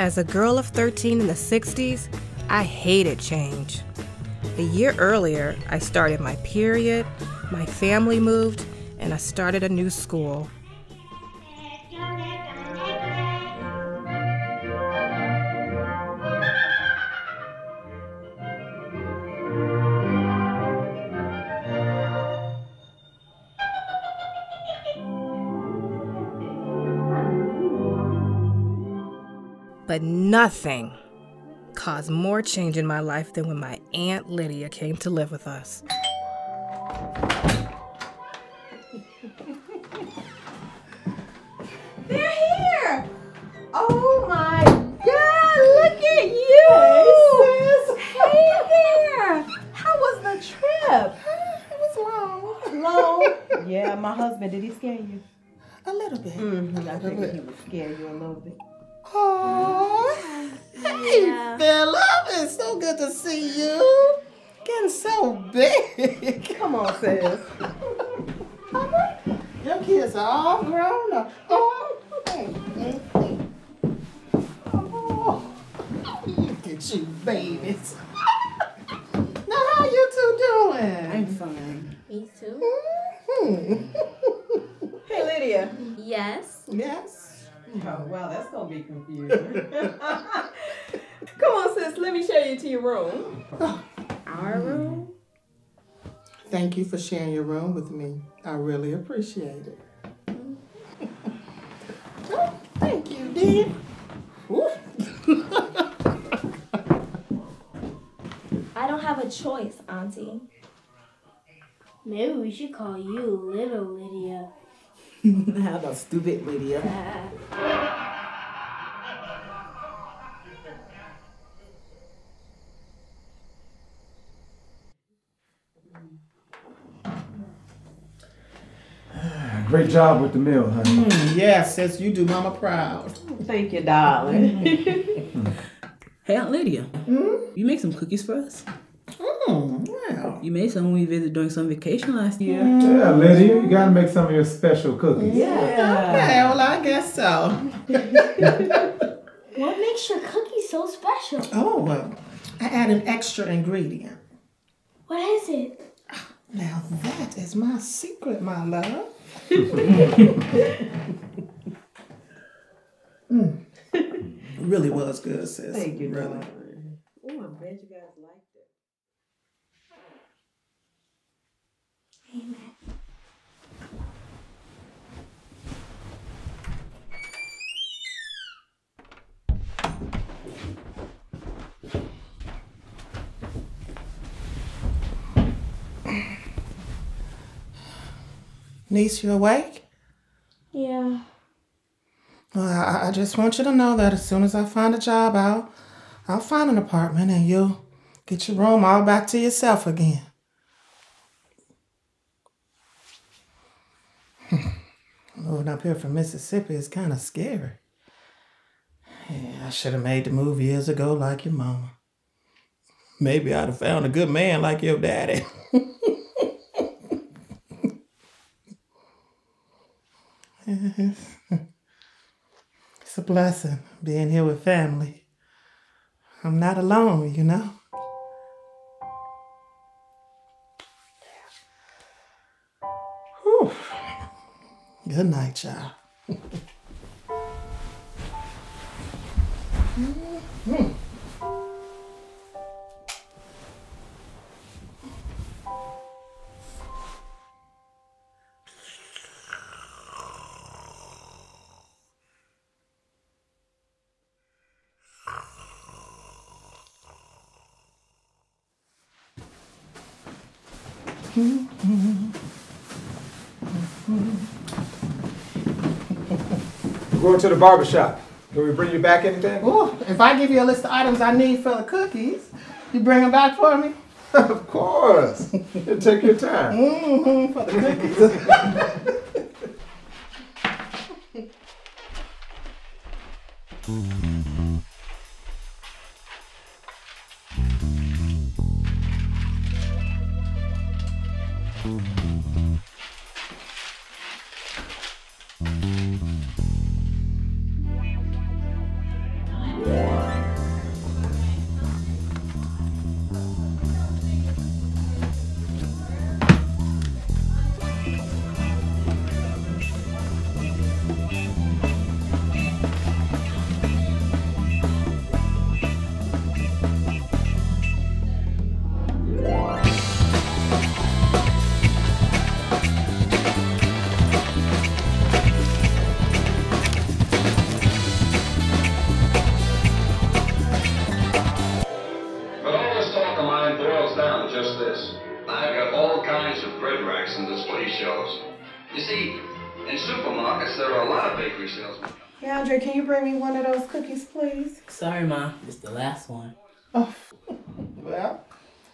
As a girl of 13 in the 60s, I hated change. A year earlier, I started my period, my family moved, and I started a new school. But nothing caused more change in my life than when my Aunt Lydia came to live with us. They're here! Oh my God, look at you! Hey, sis! Hey there! How was the trip? It was long. Long? Yeah, my husband, did he scare you? A little bit. I figured he would scare you a little bit. Oh, hey, Philip. It's so good to see you. Getting so big. Come on, sis. Your kids are all grown up. Oh, look at you, babies. Now, how you two doing? I'm fine. Me too. Hey, Lydia. Yes. Yes. Oh, wow, that's going to be confusing. Come on, sis. Let me show you to your room. Our room? Thank you for sharing your room with me. I really appreciate it. Oh, thank you, dear. I don't have a choice, Auntie. Maybe we should call you Little Lydia. How about stupid Lydia? Great job with the meal, honey. Yes, sis, you do Mama proud. Thank you, darling. Hey, Aunt Lydia. You make some cookies for us? Wow. You made some when we visited during some vacation last year. Yeah, Lydia, you gotta make some of your special cookies. Yeah. Okay, well, I guess so. What makes your cookies so special? Oh, well, I add an extra ingredient. What is it? Now, that is my secret, my love. Really was good, sis. Thank you, really. darling. Oh, I'm glad you guys liked it. Amen. Niece, you awake? Yeah. Well, I just want you to know that as soon as I find a job, I'll find an apartment and you'll get your room all back to yourself again. Moving up here from Mississippi is kind of scary. Yeah, I should have made the move years ago like your mama. Maybe I'd have found a good man like your daddy. It's a blessing being here with family. I'm not alone, you know. Whew. Good night, child. We're going to the barber shop. Can we bring you back anything? Ooh, if I give you a list of items I need for the cookies, you bring them back for me? Of course. You take your time. For the cookies. racks and display shelves. You see, in supermarkets, there are a lot of bakery salesmen. Hey, Andre, can you bring me one of those cookies, please? Sorry, Ma. It's the last one. Oh, well,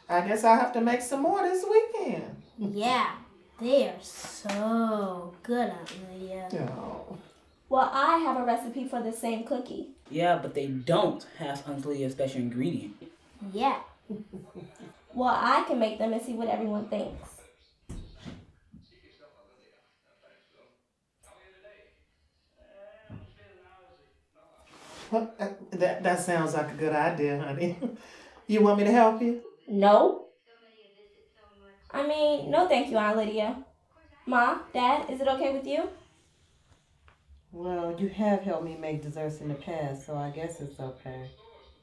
I guess I'll have to make some more this weekend. Yeah, they are so good, Aunt Lydia. Oh. Well, I have a recipe for the same cookie. Yeah, but they don't have Aunt Lydia's special ingredient. Yeah. Well, I can make them and see what everyone thinks. Well, that sounds like a good idea, honey. You want me to help you? No. I mean, no thank you, Aunt Lydia. Ma, Dad, is it okay with you? Well, you have helped me make desserts in the past, so I guess it's okay.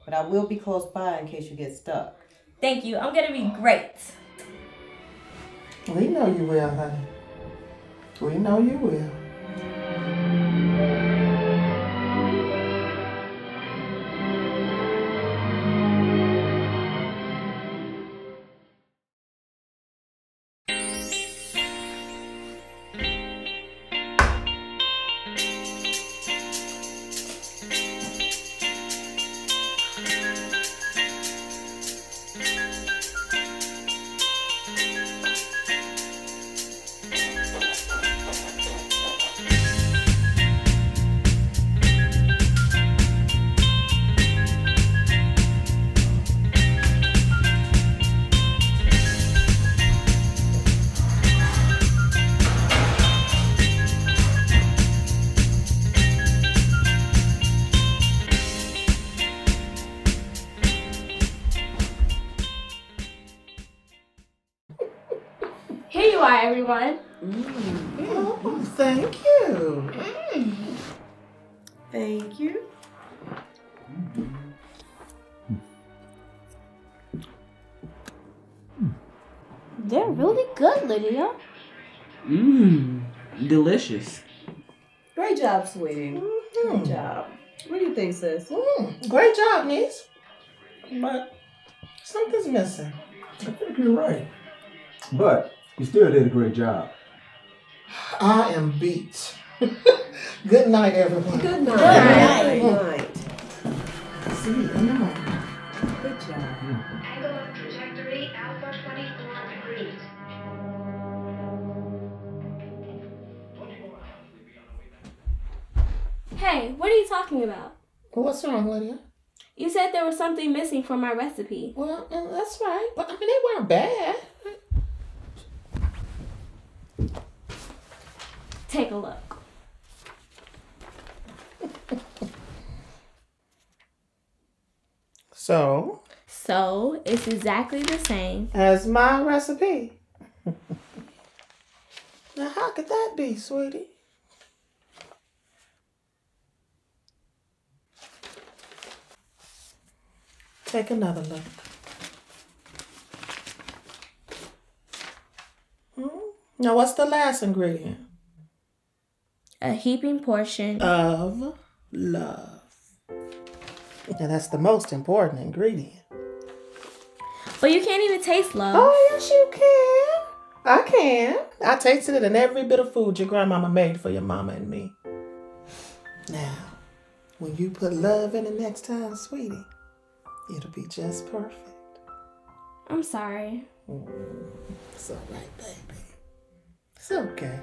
But I will be close by in case you get stuck. Thank you. I'm going to be great. We know you will, honey. We know you will. Here you are, everyone. Oh, thank you. Thank you. They're really good, Lydia. Delicious. Great job, sweetie. Great job. What do you think, sis? Great job, niece. But something's missing. I think you're right. But you still did a great job. I am beat. Good night, everyone. Good night. Good night. See you tomorrow. Good job. Angle of trajectory alpha 24 degrees. Hey, what are you talking about? What's wrong, Lydia? You said there was something missing from my recipe. Well, that's right. But I mean, they weren't bad. Take a look. So? So, it's exactly the same. As my recipe. Now, how could that be, sweetie? Take another look. Now, what's the last ingredient? A heaping portion Of love. Now, that's the most important ingredient. But you can't even taste love. Oh, yes, you can. I can. I tasted it in every bit of food your grandmama made for your mama and me. Now, when you put love in it next time, sweetie, it'll be just perfect. I'm sorry. It's all right, baby. It's okay.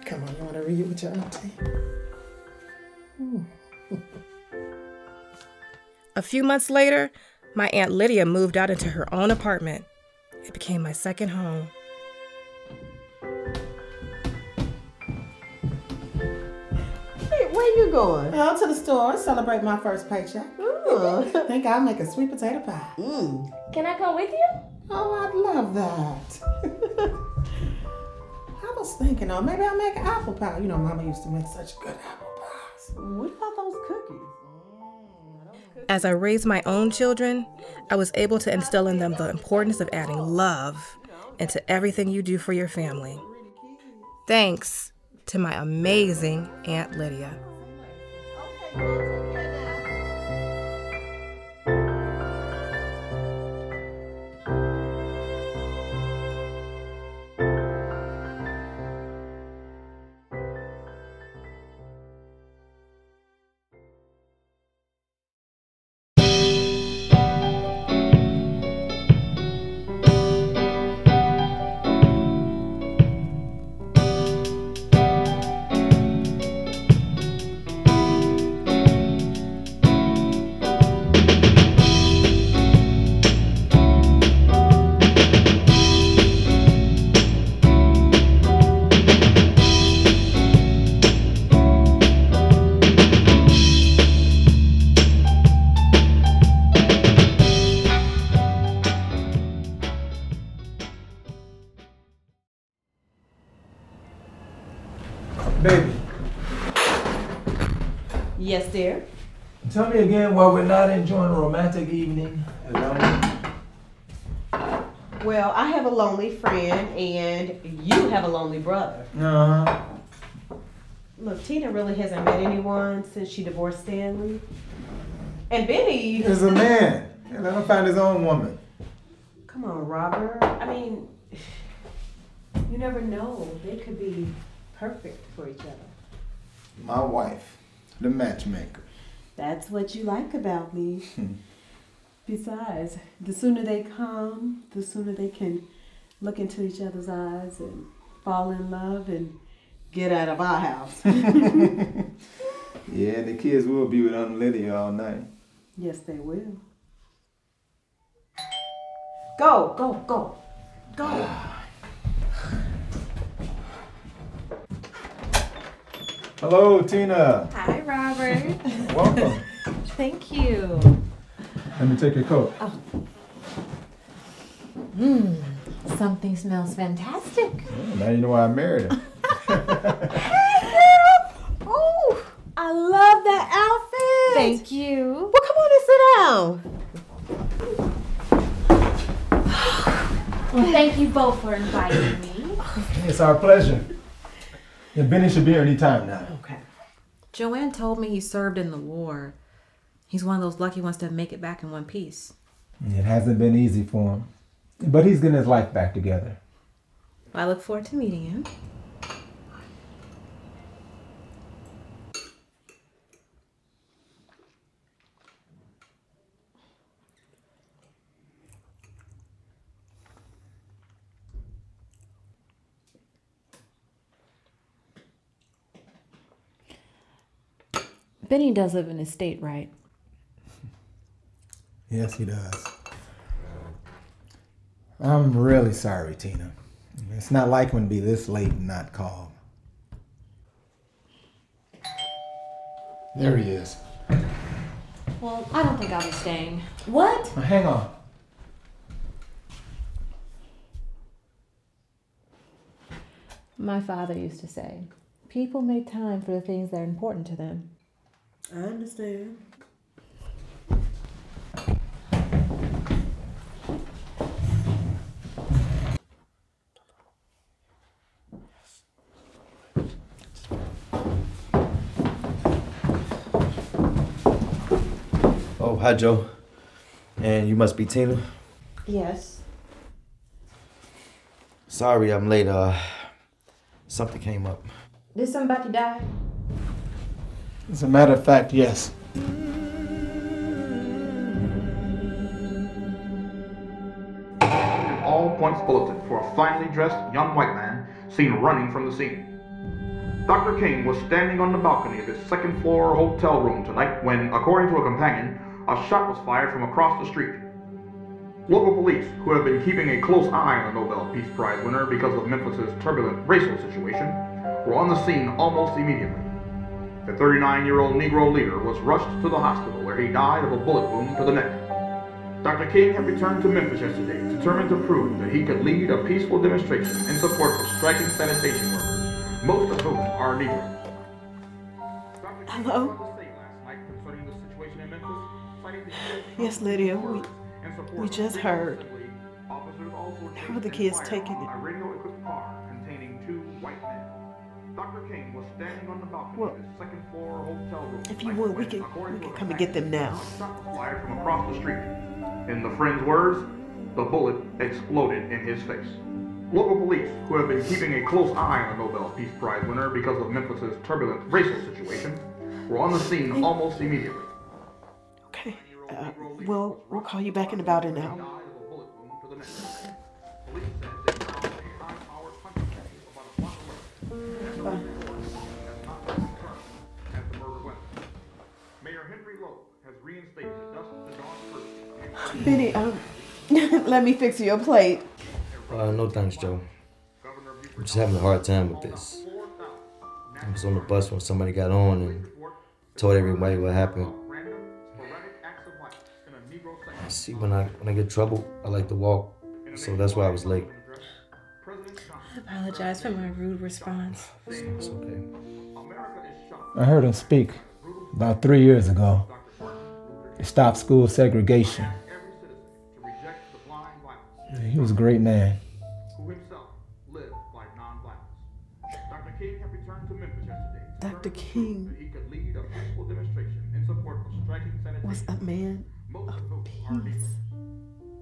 Come on, you want to read with your auntie? A few months later, my Aunt Lydia moved out into her own apartment. It became my second home. Hey, where you going? Well, to the store, celebrate my first paycheck. Oh. I think I'll make a sweet potato pie. Can I come with you? Oh, I'd love that. I was thinking, maybe I'll make an apple pie. You know, Mama used to make such good apple pies. What about those cookies? As I raised my own children, I was able to instill in them the importance of adding love into everything you do for your family. Thanks to my amazing Aunt Lydia. Baby, Yes, dear. tell me again why we're not enjoying a romantic evening alone. Well, I have a lonely friend, and you have a lonely brother. Uh-huh. Look, Tina really hasn't met anyone since she divorced Stanley. And Benny... He's a man. Let him find his own woman. Come on, Robert. I mean, you never know. They could be perfect for each other. My wife, the matchmaker. That's what you like about me. Besides, the sooner they come, the sooner they can look into each other's eyes and fall in love and get out of our house. Yeah, the kids will be with Aunt Lydia all night. Yes, they will. Go, go, go, go. Hello, Tina. Hi, Robert. Welcome. Thank you. Let me take your coat. Oh. Something smells fantastic. Yeah, now you know why I married her. Hey, girl. Oh, I love that outfit. Thank you. Well, come on and sit down. Well, thank you both for inviting me. It's our pleasure. And Benny should be here any time now. Okay. Joanne told me he served in the war. He's one of those lucky ones to make it back in one piece. It hasn't been easy for him. But he's getting his life back together. Well, I look forward to meeting him. Benny does live in his state, right? Yes, he does. I'm really sorry, Tina. It's not like him to be this late and not called. There he is. Well, I don't think I'll be staying. What? Now, hang on. My father used to say, people make time for the things that are important to them. I understand. Oh, hi, Joe. And you must be Tina? Yes. Sorry I'm late. Something came up. Did somebody die? As a matter of fact, yes. An all-points bulletin for a finely dressed young white man seen running from the scene. Dr. King was standing on the balcony of his second-floor hotel room tonight when, according to a companion, a shot was fired from across the street. Local police, who have been keeping a close eye on the Nobel Peace Prize winner because of Memphis's turbulent racial situation, were on the scene almost immediately. The 39-year-old Negro leader was rushed to the hospital where he died of a bullet wound to the neck. Dr. King had returned to Memphis yesterday, determined to prove that he could lead a peaceful demonstration in support of striking sanitation workers, most of whom are Negro. Hello? Yes, Lydia, we just heard. How are the kids taking it? Well, if you would, we can come and get them now. Fired from across the street. In the friend's words, the bullet exploded in his face. Local police, who have been keeping a close eye on the Nobel Peace Prize winner because of Memphis's turbulent racial situation, were on the scene almost immediately. Okay. We'll call you back in about an hour. Benny, let me fix you a plate. No thanks, Joe. I'm just having a hard time with this. I was on the bus when somebody got on and told everybody what happened. See, when I get trouble, I like to walk, so that's why I was late. I apologize for my rude response. It's okay. I heard him speak about 3 years ago. He stopped school segregation. He was a great man. Who himself lived by nonviolence. Dr. King had returned to Memphis yesterday. Dr. King He could lead a peaceful demonstration in support of striking sanitation. was a man Most of whom are peace. neighbors.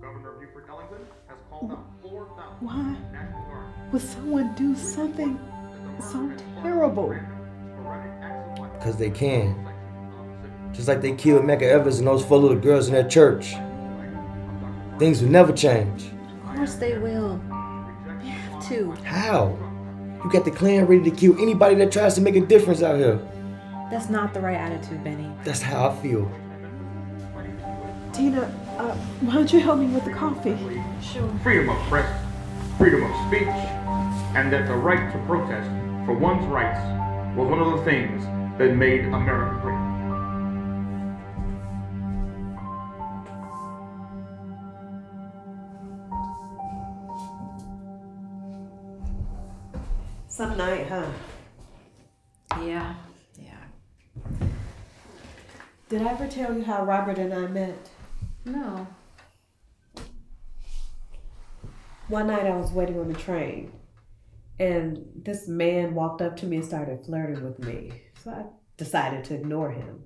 Governor Buford Ellington has called out 4,000 Why National Guard. would someone do something so terrible? Because they can. Just like they killed Medgar Evers and those 4 little girls in that church. Things will never change. Of course they will. We have to. How? You got the Klan ready to kill anybody that tries to make a difference out here. That's not the right attitude, Benny. That's how I feel. Tina, why don't you help me with the coffee? Sure. Freedom of press, freedom of speech, and that the right to protest for one's rights was one of the things that made America great. Some night, huh? Yeah. Did I ever tell you how Robert and I met? No. One night I was waiting on the train, and this man walked up to me and started flirting with me. So I decided to ignore him.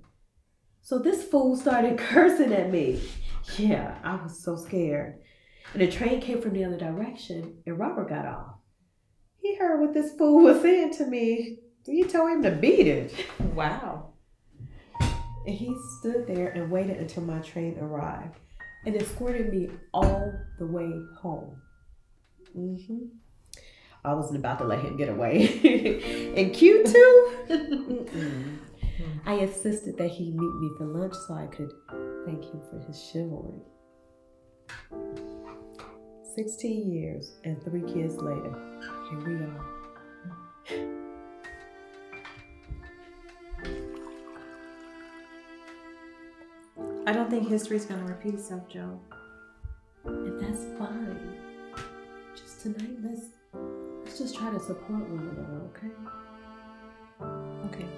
So this fool started cursing at me. Yeah, I was so scared. And the train came from the other direction, and Robert got off. He heard what this fool was saying to me. He told him to beat it. Wow. And he stood there and waited until my train arrived and escorted me all the way home. I wasn't about to let him get away. And cute too? I insisted that he meet me for lunch so I could thank him for his chivalry. 16 years and 3 kids later, here we are. I don't think history's gonna repeat itself, Joe. And that's fine. Just tonight, let's just try to support one another, okay? Okay.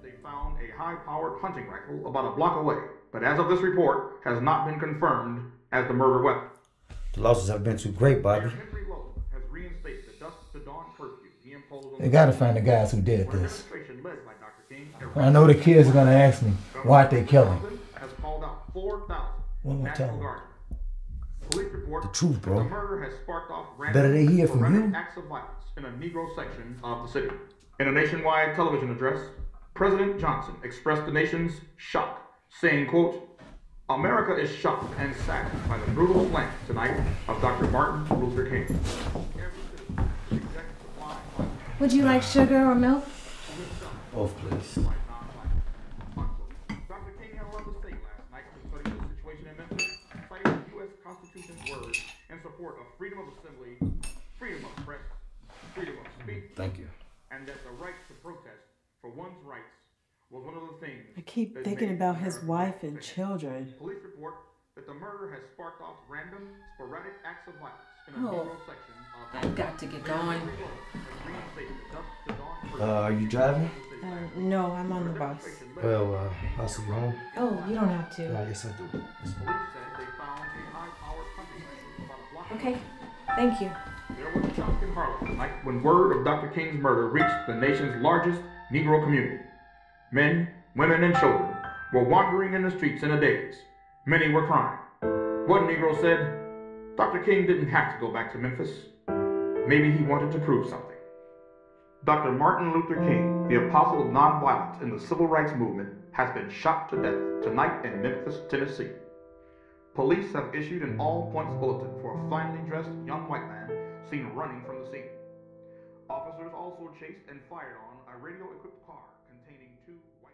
They found a high-powered hunting rifle about a block away, but as of this report, has not been confirmed as the murder weapon. The losses have been too great, Bobby. Henry Lowe has reinstated the dusk to dawn curfew he imposed on They gotta find the guys who did this. demonstration led by Dr. King. I know the kids are gonna ask me, why'd they kill him? Has called out 4,000 What am I National telling? Guard. Police report The truth, bro. the murder has sparked off Better they hear from random you. acts of violence in a Negro section of the city. In a nationwide television address, President Johnson expressed the nation's shock, saying, quote, "America is shocked and saddened by the brutal slaying tonight of Dr. Martin Luther King." Would you like sugar or milk? Both, please. Dr. King had a lot to say last night concerning the situation in Memphis, citing the U.S. Constitution's words in support of freedom of assembly, freedom of press, freedom of speech, Thank you. and that the right to protest for one's rights was one of the things. I keep that thinking made about his America wife and great. children. Police report that the murder has sparked off random, sporadic acts of violence in a Oh, Negro section of I've got to get going. Are you driving? No, I'm on the bus. Well, I'll see you home. Oh, you don't have to. I guess I do. Police said they found a high-powered hunting rifle about a block Okay, thank you. There was a shock in Harlem tonight when word of Dr. King's murder reached the nation's largest Negro community. Men, women, and children were wandering in the streets in a daze. Many were crying. One Negro said, Dr. King didn't have to go back to Memphis. Maybe he wanted to prove something. Dr. Martin Luther King, the apostle of nonviolence in the civil rights movement, has been shot to death tonight in Memphis, Tennessee. Police have issued an all-points bulletin for a finely dressed young white man seen running from the scene. Officers also chased and fired on a radio-equipped car containing 2 white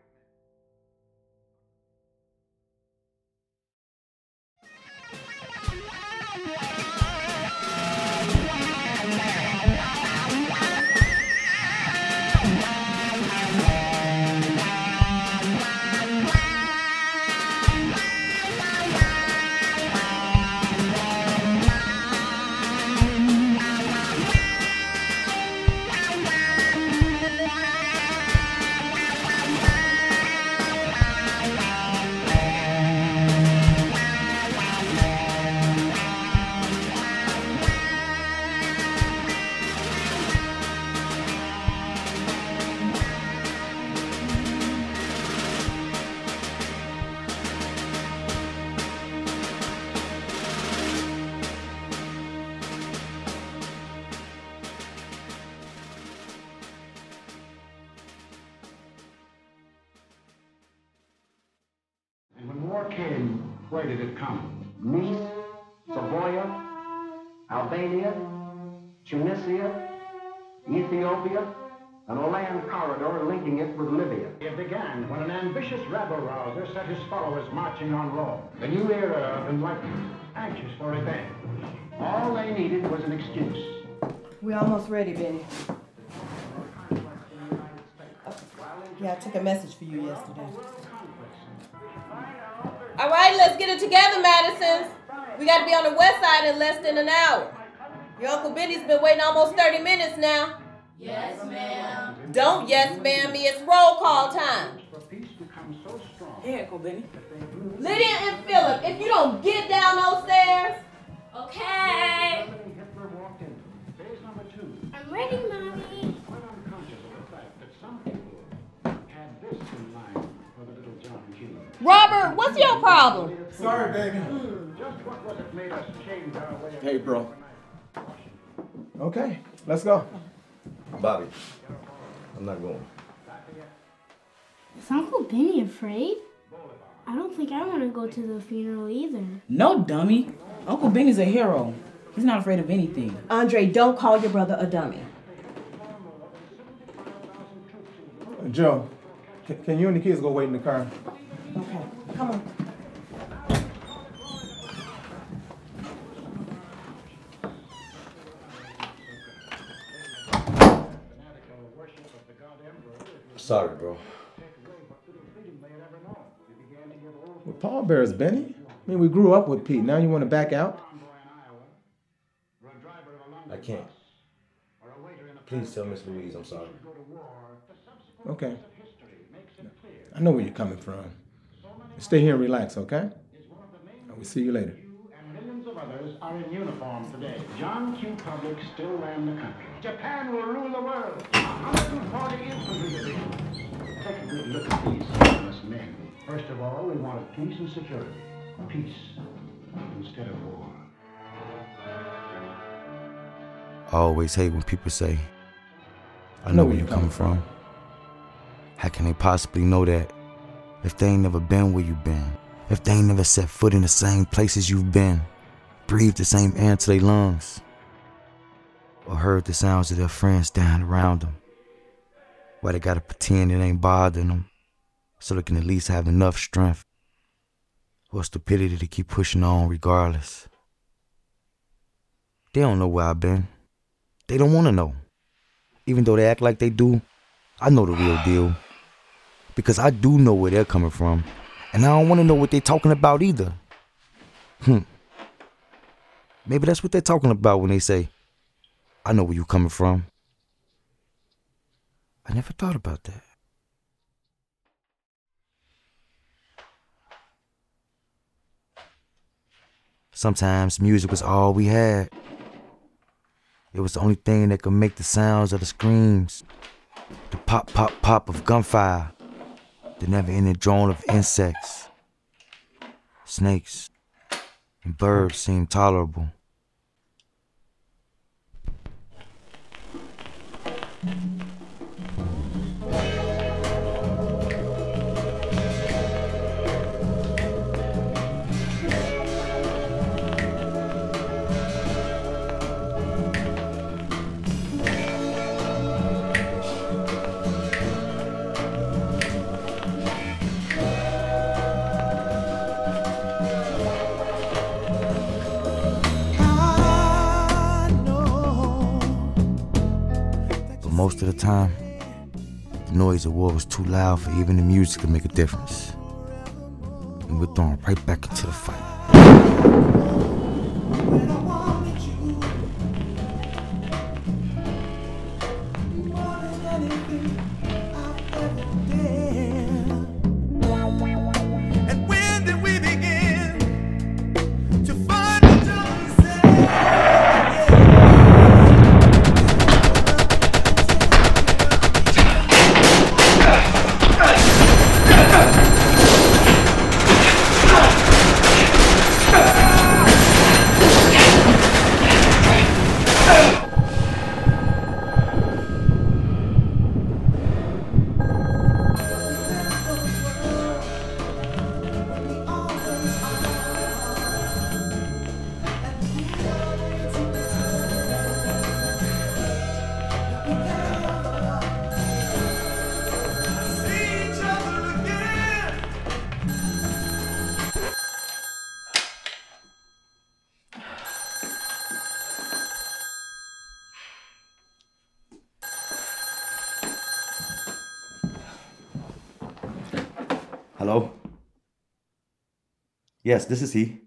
war came, where did it come? Nice, Savoia, Albania, Tunisia, Ethiopia, an land corridor linking it with Libya. It began when an ambitious rabble-rouser set his followers marching on Rome. The new era of enlightenment, anxious for revenge. All they needed was an excuse. We're almost ready, Benny. Yeah, I took a message for you yesterday. All right, let's get it together, Madisons. We got to be on the west side in less than an hour. Your Uncle Benny's been waiting almost 30 minutes now. Yes, ma'am. Don't yes, ma'am me. It's roll call time. Hey, Uncle Benny. Lydia and Philip, if you don't get down those stairs. Okay. I'm ready, Mommy. Robert, what's your problem? Sorry, baby. Hey, bro. Okay, let's go. Bobby, I'm not going. Is Uncle Benny afraid? I don't think I want to go to the funeral either. No, dummy. Uncle Benny's a hero. He's not afraid of anything. Andre, don't call your brother a dummy. Joe, can you and the kids go wait in the car? Okay, come on. Sorry, bro. We're pallbearers, Benny. I mean, we grew up with Pete. Now you want to back out? I can't. Please tell Miss Louise I'm sorry. Okay. I know where you're coming from. Stay here and relax, okay? I will see you later. And millions of others are in uniform today. John Q. Public still ran the country. Japan will rule the world. 140 infantry divisions. Take a good look at these harmless men. First of all, we wanted peace and security. Peace instead of war. I always hate when people say, I know where you're coming from. How can they possibly know that if they ain't never been where you've been? If they ain't never set foot in the same places you've been, breathed the same air into their lungs, or heard the sounds of their friends dying around them? Why they gotta pretend it ain't bothering them so they can at least have enough strength or stupidity to keep pushing on regardless? They don't know where I've been. They don't want to know. Even though they act like they do, I know the real deal. Because I do know where they're coming from. And I don't want to know what they're talking about either. Maybe that's what they're talking about when they say, I know where you're coming from. I never thought about that. Sometimes music was all we had. It was the only thing that could make the sounds of the screams, the pop, pop, pop of gunfire, the never-ending drone of insects. Snakes and birds seemed tolerable. Most of the time, the noise of war was too loud for even the music to make a difference. And we're thrown right back into the fight. Hello? Yes, this is he.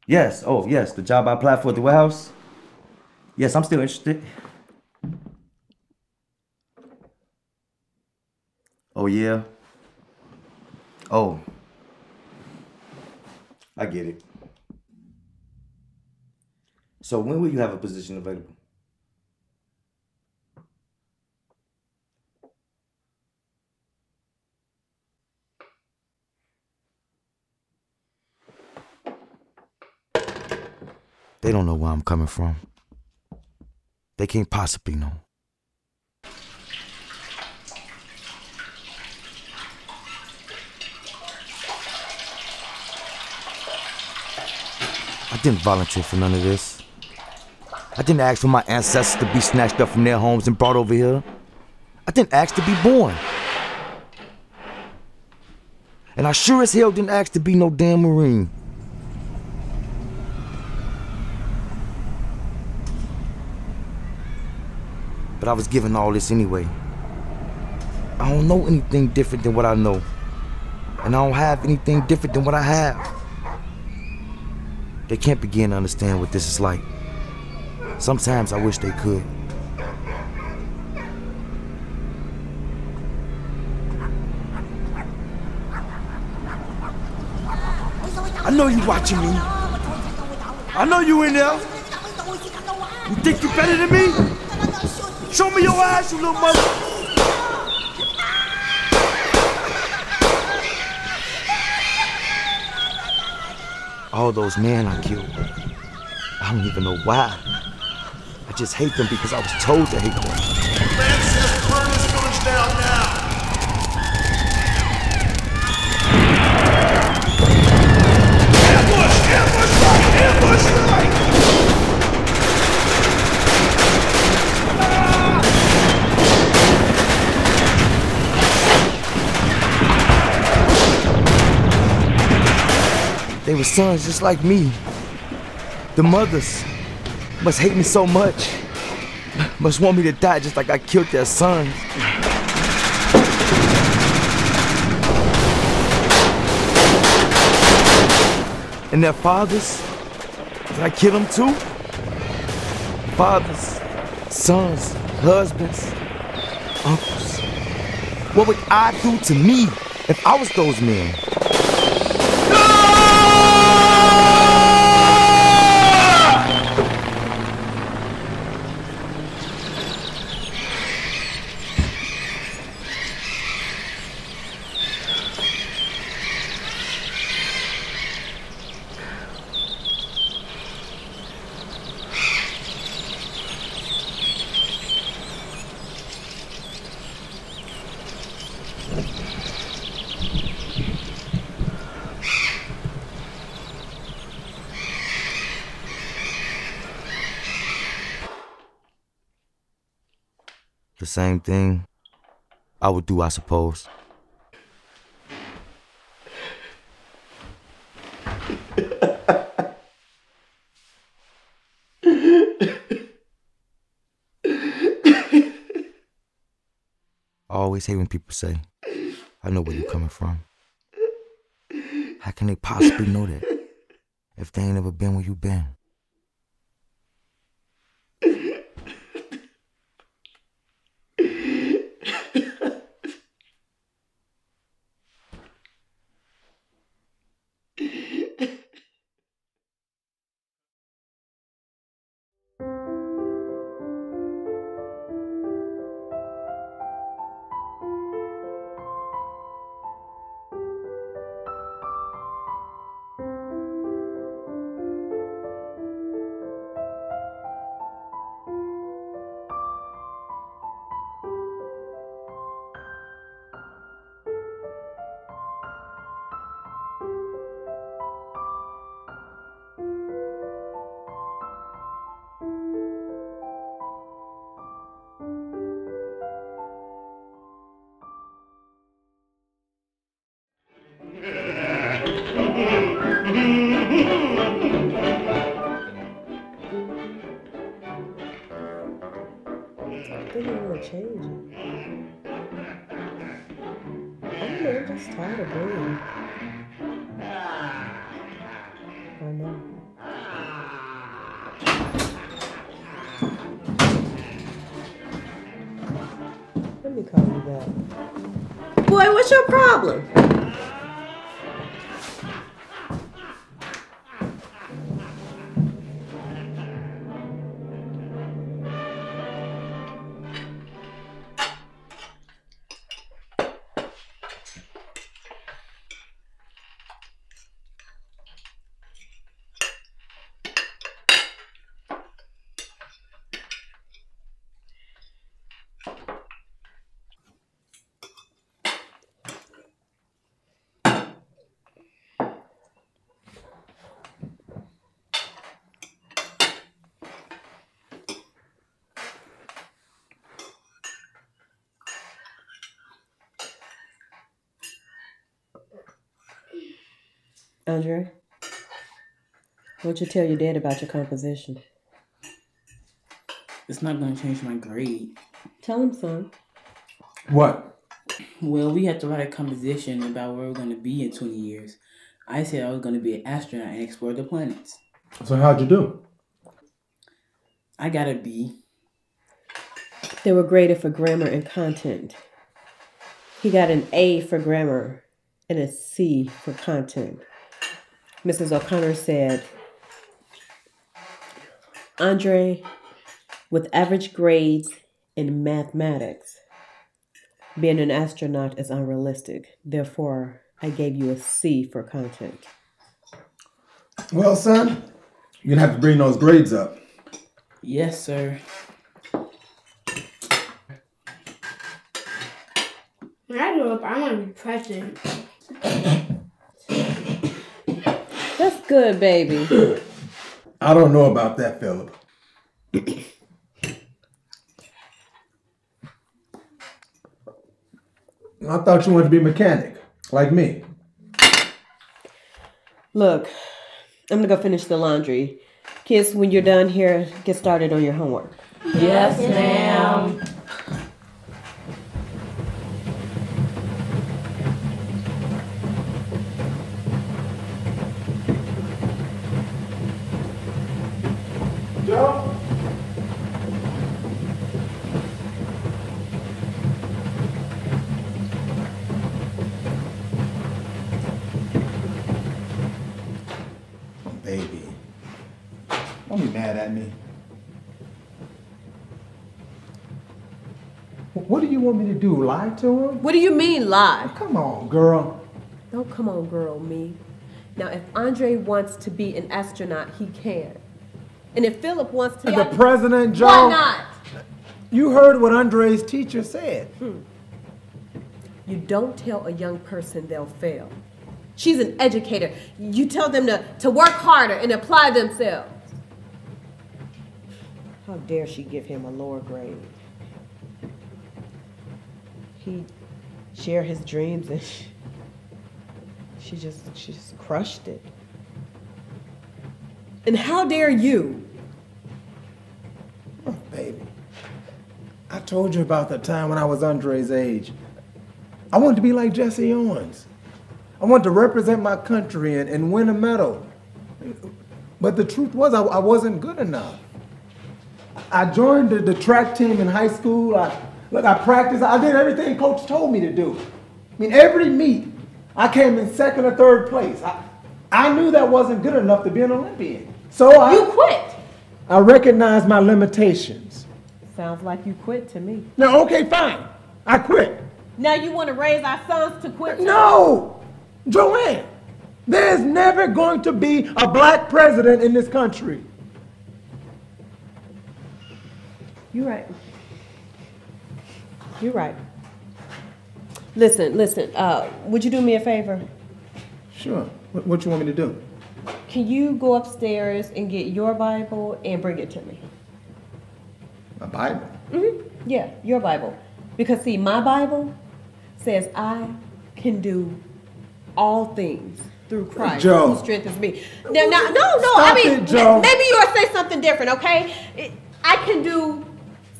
Yes, oh, yes, the job I applied for at the warehouse. Yes, I'm still interested. Oh, yeah? Oh. I get it. So when will you have a position available? They don't know where I'm coming from. They can't possibly know. I didn't volunteer for none of this. I didn't ask for my ancestors to be snatched up from their homes and brought over here. I didn't ask to be born. And I sure as hell didn't ask to be no damn Marine. But I was given all this anyway. I don't know anything different than what I know. And I don't have anything different than what I have. They can't begin to understand what this is like. Sometimes I wish they could. I know you watching me. I know you in there. You think you better than me? Show me your eyes, you little mother. All those men I killed, I don't even know why. I just hate them because I was told to hate them. Man says burn this village down now. Ambush! Ambush right! Ambush right! They were sons just like me. The mothers must hate me so much. Must want me to die just like I killed their sons. And their fathers? Did I kill them too? Fathers, sons, husbands, uncles. What would I do to me if I was those men? The same thing I would do, I suppose. I always hate when people say, I know where you're coming from. How can they possibly know that if they ain't never been where you been? I think it will change it. me, I'm just tired of breathing. I know. Let me call you back. Boy, what's your problem? Andre, what'd you tell your dad about your composition? It's not going to change my grade. Tell him, son. What? Well, we had to write a composition about where we're going to be in 20 years. I said I was going to be an astronaut and explore the planets. So how'd you do? I got a B. They were graded for grammar and content. He got an A for grammar and a C for content. Mrs. O'Connor said, Andre, with average grades in mathematics, being an astronaut is unrealistic. Therefore, I gave you a C for content. Well, son, you're gonna have to bring those grades up. Yes, sir. When I grow up, I want to be president. That's good, baby. I don't know about that, Philip. I thought you wanted to be a mechanic, like me. Look, I'm gonna go finish the laundry. Kids, when you're done here, get started on your homework. Yes, ma'am. Joe? Oh, baby. Don't be mad at me. What do you want me to do? Lie to him? What do you mean, lie? Oh, come on, girl. Don't come on, girl, me. Now, if Andre wants to be an astronaut, he can. And if Philip wants to be the president, Joe. Why not? You heard what Andre's teacher said. You don't tell a young person they'll fail. She's an educator. You tell them to work harder and apply themselves. How dare she give him a lower grade? He shared his dreams and she just crushed it. And how dare you? Oh, baby. I told you about the time when I was Andre's age. I wanted to be like Jesse Owens. I wanted to represent my country and win a medal. But the truth was I wasn't good enough. I joined the track team in high school. I practiced. I did everything Coach told me to do. I mean, every meet, I came in second or third place. I knew that wasn't good enough to be an Olympian. So You quit! I recognized my limitations. Sounds like you quit to me. No, okay, fine. I quit. Now you want to raise our sons to quit too? No! Joanne, there's never going to be a black president in this country. You're right. You're right. Listen. Would you do me a favor? Sure. What you want me to do? Can you go upstairs and get your Bible and bring it to me? A Bible? Mm-hmm. Yeah, your Bible. Because see, my Bible says I can do all things through Christ Joe. who strengthens me. No. I mean, Joe. maybe you'll say something different, okay? I can do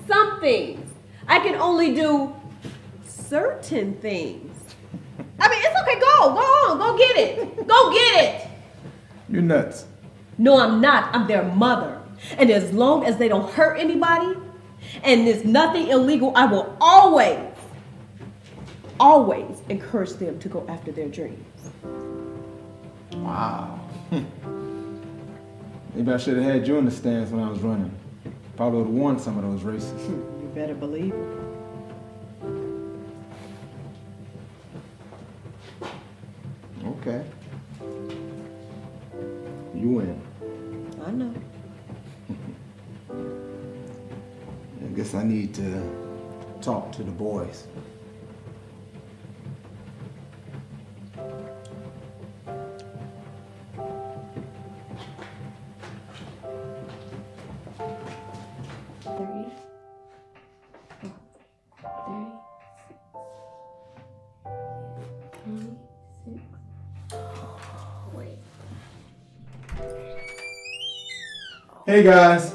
some things. I can only do certain things. I mean, it's okay. Go on. Go get it. Go get it. You're nuts. No, I'm not. I'm their mother. And as long as they don't hurt anybody and there's nothing illegal, I will always encourage them to go after their dreams. Wow. Maybe I should have had you in the stands when I was running. Probably would have won some of those races. You better believe it. Okay. You win. I know. I guess I need to talk to the boys. Hey guys.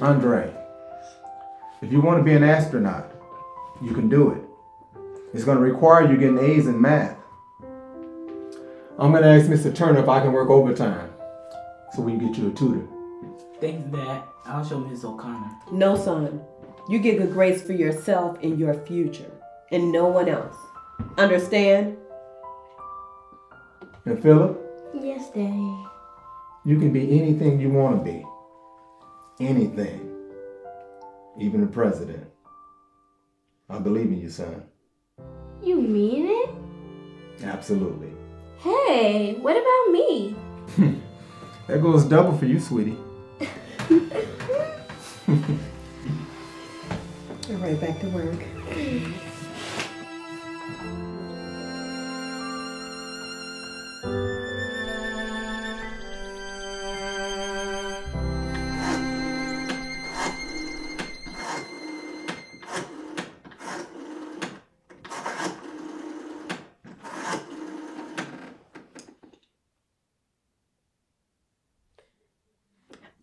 Andre, if you want to be an astronaut, you can do it. It's going to require you getting A's in math. I'm going to ask Mr. Turner if I can work overtime so we can get you a tutor. Thanks, Dad. I'll show Mrs. O'Connor. No, son. You get good grades for yourself and your future, and no one else. Understand? And Philip? Yes, Daddy. You can be anything you want to be. Anything. Even the president. I believe in you, son. You mean it? Absolutely. Hey, what about me? That goes double for you, sweetie. All right, back to work.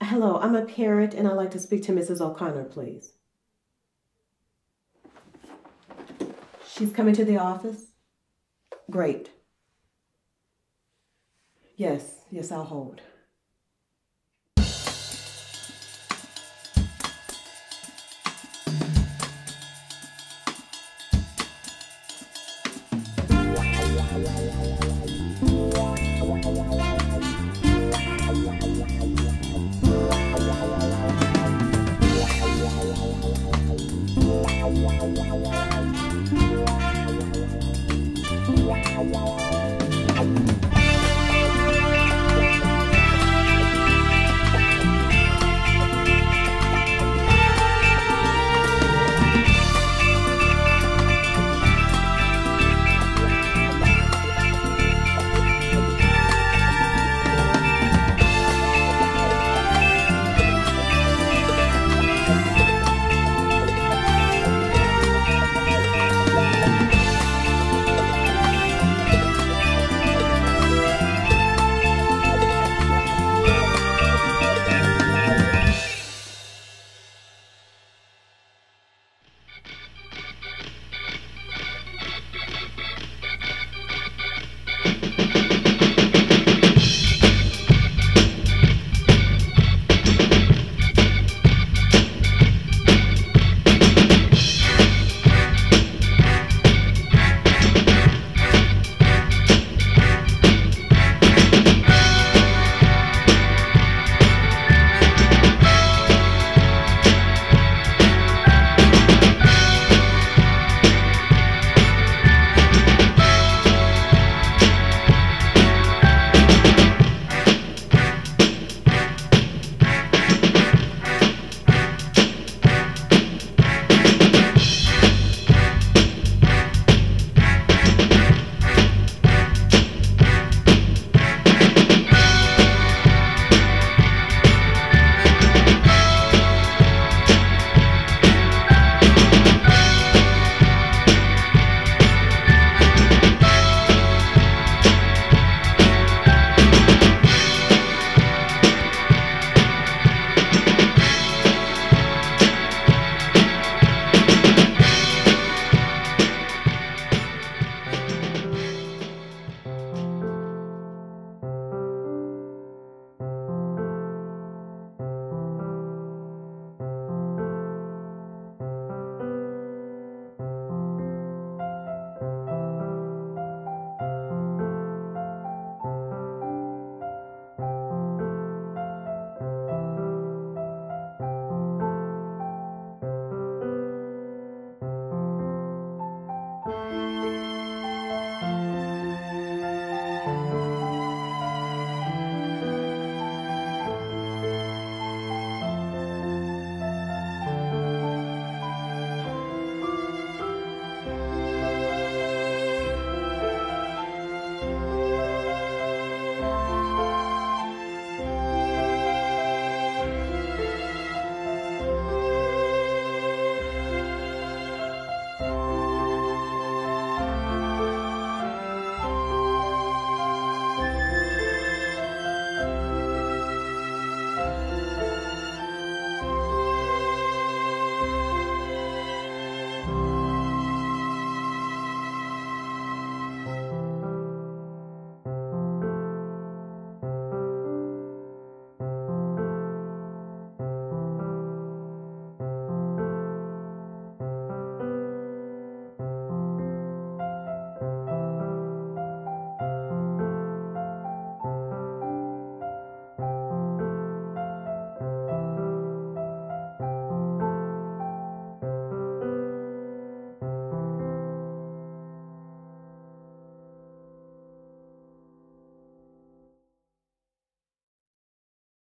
Hello, I'm a parent and I'd like to speak to Mrs. O'Connor, please. She's coming to the office? Great. Yes, I'll hold. Wow.